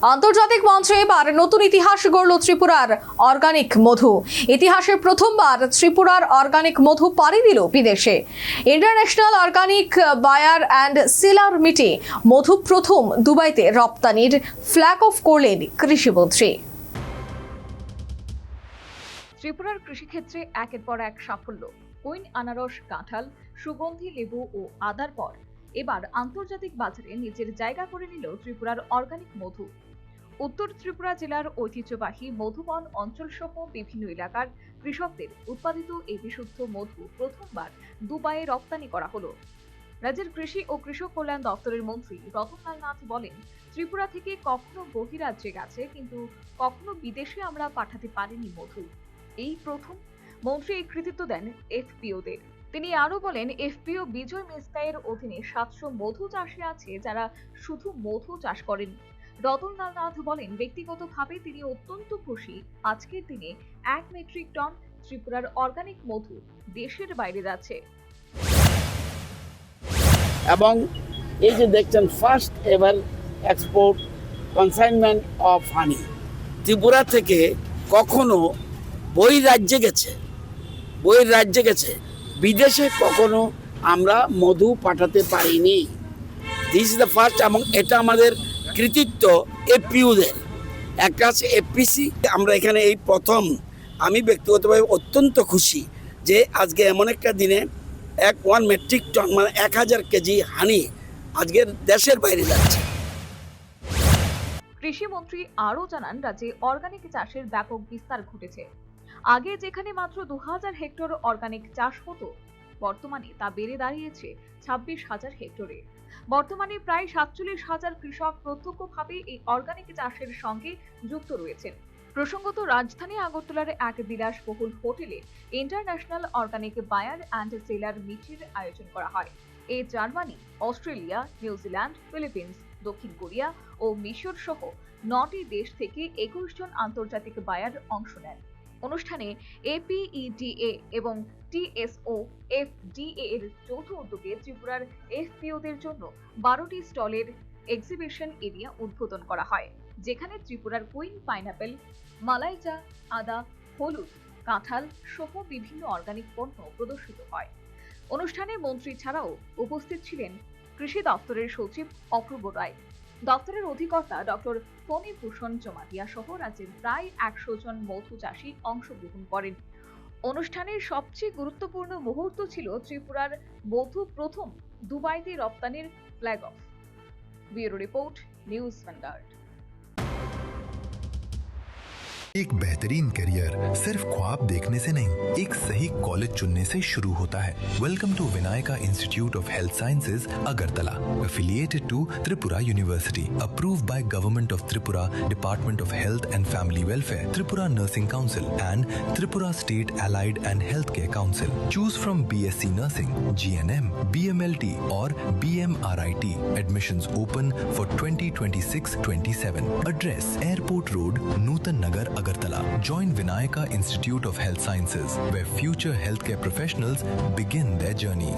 আন্তর্জাতিক মঞ্চে এবার নতুন ইতিহাস গড়ল ত্রিপুরার অর্গানিক মধু। ইতিহাসে প্রথমবার ত্রিপুরার অর্গানিক মধু পাড়ি দিল বিদেশে। International organic buyer and seller মিটে মধু প্রথম দুবাইতে রপ্তানির ফ্ল্যাগ অফ করলেন কৃষিমন্ত্রী। ত্রিপুরার কৃষিক্ষেত্রে একের পর এক সাফল্য। কুইন আনারস, কাঁঠাল, সুগন্ধি লেবু ও আদার পর এবার আন্তর্জাতিক বাজারে নিজের জায়গা করে নিল ত্রিপুরার অর্গানিক মধু। উত্তর ত্রিপুরা জেলার ঐতিহ্যবাহী মধুবন অঞ্চল সহ বিভিন্ন এলাকার কৃষকদের উৎপাদিত এই বিশুদ্ধ মধু প্রথমবার দুবাইয়ে রপ্তানি করা হলো। রাজ্যের কৃষি ও কৃষক কল্যাণ দপ্তরের মন্ত্রী রতনলাল নাথ বলেন, ত্রিপুরা থেকে কখনো বহিরাজ্যে গেছে, কিন্তু কখনো বিদেশে আমরা পাঠাতে পারিনি মধু। এই প্রথম। মন্ত্রী এই কৃতিত্ব দেন এফপিওদের। তিনি আরো বলেন, এফপিও বিজয় মেসকাইয়ের অধীনে 700 মধু চাষী আছে যারা শুধু মধু চাষ করেন। রতনলাল নাথ বলেন, ব্যক্তিগতভাবে তিনি অত্যন্ত খুশি আজকের দিনে 1 মেট্রিক টন ত্রিপুরার অর্গানিক মধু দেশের বাইরে যাচ্ছে। এবং এই যে দেখছেন first ever export consignment of হানি, ত্রিপুরা থেকে কখনো বহিরাজ্যে গেছে, বিদেশে কখনো আমরা মধু পাঠাতে পারিনি। দিস ইজ দ্য ফার্স্ট, এবং এটা আমাদের কৃতিত্ব এফপিওদের। একটা আছে এফপিসি, আমরা এখানে এই প্রথম। আমি ব্যক্তিগতভাবে অত্যন্ত খুশি যে আজকে এমন একটা দিনে 1 মেট্রিক টন মানে 1000 কেজি হানি আজকের দেশের বাইরে যাচ্ছে। কৃষিমন্ত্রী আরও জানান, রাজ্যে অর্গানিক চাষের ব্যাপক বিস্তার ঘটেছে। আগে যেখানে মাত্র 2000 হেক্টর অর্গানিক চাষ হতো, বর্তমানে তা বেড়ে দাঁড়িয়েছে 26,000 হেক্টরে। বর্তমানে প্রায় 47,000 কৃষক প্রত্যক্ষভাবে এই অর্গানিক চাষের সঙ্গে যুক্ত রয়েছেন। প্রসঙ্গত, রাজধানী আগরতলার এক বিলাসবহুল হোটেলে international organic buyer and seller মিটের আয়োজন করা হয়। এই জার্মানি, অস্ট্রেলিয়া, নিউজিল্যান্ড, ফিলিপিন্স, দক্ষিণ কোরিয়া ও মিশর সহ 9টি দেশ থেকে 21 জন আন্তর্জাতিক বায়ার অংশ নেন। অনুষ্ঠানে এপিইডিএ এবং টিএসও এফডিএ এর যৌথ উদ্যোগে ত্রিপুরার এফপিওদের জন্য 12টি স্টলের এক্সিবিশন এরিয়া উদ্বোধন করা হয়, যেখানে ত্রিপুরার কুইন পাইনাপেল, মালাইচা, আদা, হলুদ, কাঁঠাল সহ বিভিন্ন অর্গানিক পণ্য প্রদর্শিত হয়। অনুষ্ঠানে মন্ত্রী ছাড়াও উপস্থিত ছিলেন কৃষি দপ্তরের সচিব অপূর্ব রায়, দপ্তরের অধিকর্তা ডক্টর ফণী ভূষণ জমাতিয়া সহ রাজ্যের প্রায় 100 জন মধু চাষী অংশগ্রহণ করেন। অনুষ্ঠানের সবচেয়ে গুরুত্বপূর্ণ মুহূর্ত ছিল ত্রিপুরার মধু প্রথম দুবাইতে রপ্তানির flag of. Bureau report, news vanguard. एक बेहतरीन करियर सिर्फ ख्वाब देखने से नहीं, एक सही कॉलेज चुनने से शुरू होता है। Welcome to Vinayaka institute of health sciences, Agartala, affiliated to Tripura University, approved by Government of Tripura, Department of Health and Family Welfare, Tripura Nursing Council and Tripura State Allied and Healthcare Council. Choose from BSc Nursing, GNM, BMLT or BMRIT. Admissions open for 2026-27. Address: Airport Road, Nutan Nagar, Agartala. Join Vinayaka Institute of Health Sciences, where future healthcare professionals begin their journey.